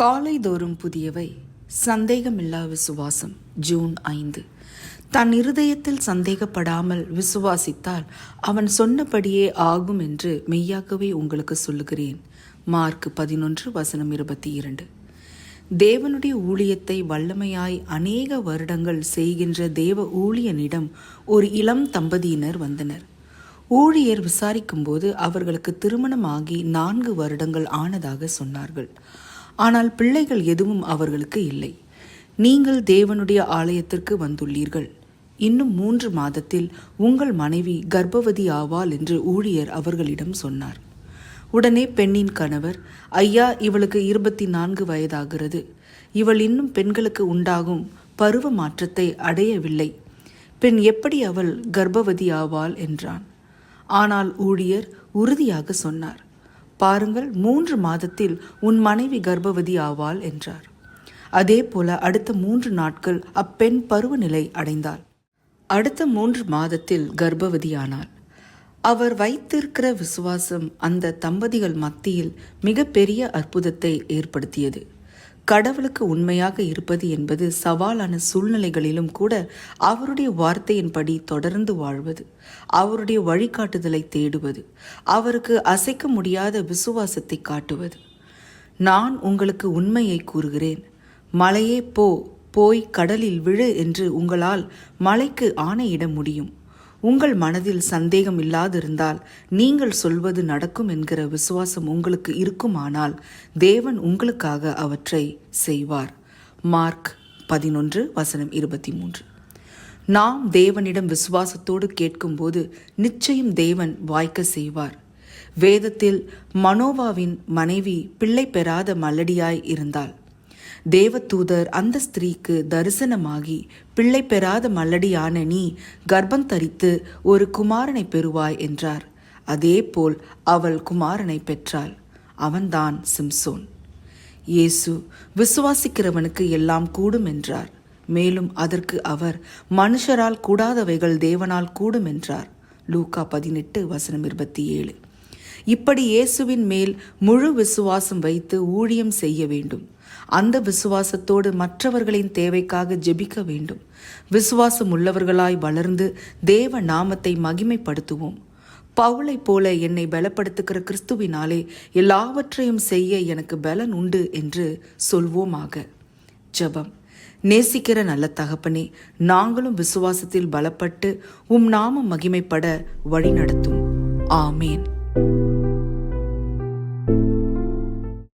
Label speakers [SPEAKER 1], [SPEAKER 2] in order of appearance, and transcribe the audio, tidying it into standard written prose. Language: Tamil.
[SPEAKER 1] காலைதோறும் புதியவை. சந்தேகமில்லா விசுவாசம். ஜூன் 5. தன் இருதயத்தில் சந்தேகப்படாமல் விசுவாசித்தால் அவன் சொன்னபடியே ஆகும் என்று மெய்யாகவே உங்களுக்கு சொல்லுகிறேன். மார்க் 11:22. தேவனுடைய ஊழியத்தை வல்லமையாய் அநேக வருடங்கள் செய்கின்ற தேவ ஊழியனிடம் ஒரு இளம் தம்பதியினர் வந்தனர். ஊழியர் விசாரிக்கும்போது அவர்களுக்கு திருமணமாகி 4 வருடங்கள் ஆனதாக சொன்னார்கள். ஆனால் பிள்ளைகள் எதுவும் அவர்களுக்கு இல்லை. நீங்கள் தேவனுடைய ஆலயத்திற்கு வந்துள்ளீர்கள். இன்னும் 3 மாதத்தில் உங்கள் மனைவி கர்ப்பவதி ஆவாள் என்று ஊழியர் அவர்களிடம் சொன்னார். உடனே பெண்ணின் கணவர், ஐயா, இவளுக்கு 24 வயதாகிறது. இவள் இன்னும் பெண்களுக்கு உண்டாகும் பருவ மாற்றத்தை அடையவில்லை. பெண் எப்படி அவள் கர்ப்பவதி ஆவாள் என்றான். ஆனால் ஊழியர் உறுதியாக சொன்னார், பாருங்கள், 3 மாதத்தில் உன் மனைவி கர்ப்பவதி ஆவாள் என்றார். அதே போல அடுத்த 3 நாட்கள் அப்பெண் பருவநிலை அடைந்தாள். அடுத்த 3 மாதத்தில் கர்ப்பவதியானாள். அவர் வைத்திருக்கிற விசுவாசம் அந்த தம்பதிகள் மத்தியில் மிகப்பெரிய அற்புதத்தை ஏற்படுத்தியது. கடவுளுக்கு உண்மையாக இருப்பது என்பது சவாலான சூழ்நிலைகளிலும் கூட அவருடைய வார்த்தையின்படி தொடர்ந்து வாழ்வது, அவருடைய வழிகாட்டுதலை தேடுவது, அவருக்கு அசைக்க முடியாத விசுவாசத்தை காட்டுவது. நான் உங்களுக்கு உண்மையை கூறுகிறேன், மலையே போய் கடலில் விழு என்று உங்களால் மலைக்கு ஆணையிட முடியும். உங்கள் மனதில் சந்தேகம் இல்லாதிருந்தால் நீங்கள் சொல்வது நடக்கும் என்கிற விசுவாசம் உங்களுக்கு இருக்குமானால் தேவன் உங்களுக்காக அவற்றை செய்வார். மார்க் 11:23. நாம் தேவனிடம் விசுவாசத்தோடு கேட்கும்போது நிச்சயம் தேவன் வாய்க்க செய்வார். வேதத்தில் மனோவாவின் மனைவி பிள்ளை பெறாத மல்லடியாய் இருந்தாள். தேவதூதர் அந்த ஸ்திரீக்கு தரிசனமாகி, பிள்ளை பெறாத மல்லடியான நீ கர்ப்பம் தரித்து ஒரு குமாரனை பெறுவாய் என்றார். அதேபோல் அவள் குமாரனை பெற்றாள். அவன்தான் சிம்சோன். இயேசு விசுவாசிக்கிறவனுக்கு எல்லாம் கூடும் என்றார். மேலும் அதற்கு அவர், மனுஷரால் கூடாதவைகள் தேவனால் கூடும் என்றார். லூக்கா 18:27. இப்படி இயேசுவின் மேல் முழு விசுவாசம் வைத்து ஊழியம் செய்ய வேண்டும். அந்த விசுவாசத்தோடு மற்றவர்களின் தேவைக்காக ஜெபிக்க வேண்டும். விசுவாசம் உள்ளவர்களாய் வளர்ந்து தேவ நாமத்தை மகிமைப்படுத்துவோம். பவுலை போல என்னை பலப்படுத்துகிற கிறிஸ்துவினாலே எல்லாவற்றையும் செய்ய எனக்கு பலன் உண்டு என்று சொல்வோமாக. ஜெபம். நேசிக்கிற நல்ல தகப்பனே, நாங்களும் விசுவாசத்தில் பலப்பட்டு உம் நாமம் மகிமைப்பட வழி நடத்தும். ஆமேன்.